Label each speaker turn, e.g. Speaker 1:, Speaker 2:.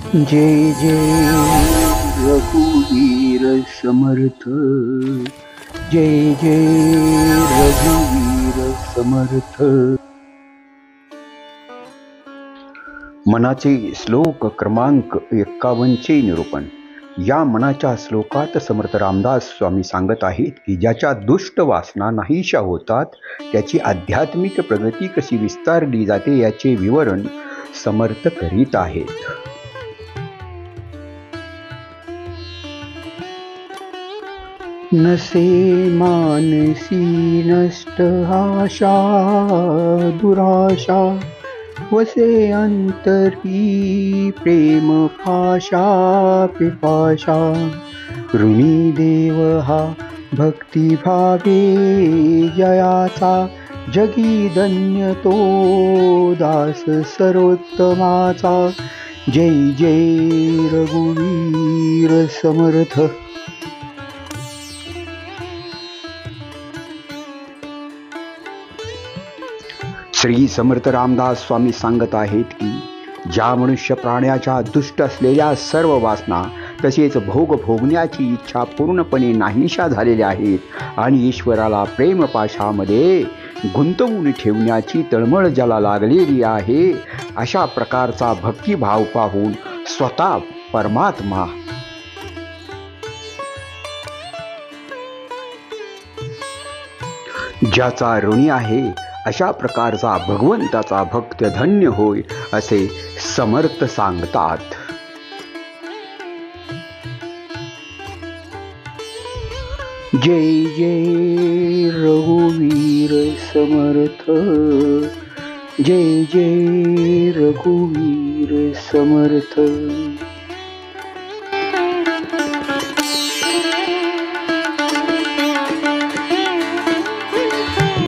Speaker 1: जय जय रघुवीर समर्थ। जय जय रघुवीर समर्थ। मनाचे श्लोक क्रमांक 51चे निरूपण। या मनाच्या श्लोकात समर्थ रामदास स्वामी सांगत आहेत की ज्याच्या दुष्ट वासना नाहीशा होतात त्याची आध्यात्मिक प्रगती कशी विस्तारली जाते याचे विवरण समर्थ करीत आहेत। नसे मानसी नष्ट आशा दुराशा, वसे अंतरी प्रेम पाशा पिपाशा। ऋणी देव हा भक्ती भावे जयाचा, जगी धन्य तो दास सर्वोत्तमाचा। जय जय रघुवीर समर्थ। श्री समर्थ रामदास स्वामी सांगत आहेत की ज्या मनुष्य प्राण्याच्या दुष्ट असलेल्या सर्व वासना तसेच भोग भोगण्याची इच्छा पूर्णपणे नाहीशा झालेल्या आहेत आणि ईश्वराला प्रेमपाशामध्ये गुंतवून ठेवण्याची तळमळ ज्याला लागलेली आहे, अशा प्रकारचा भक्तिभाव पाहून स्वतः परमात्मा ज्याचा ऋणी आहे अशा प्रकारचा भगवंताचा भक्त धन्य होय असे समर्थ सांगतात। जय जय रघुवीर समर्थ। जय जय रघुवीर समर्थ।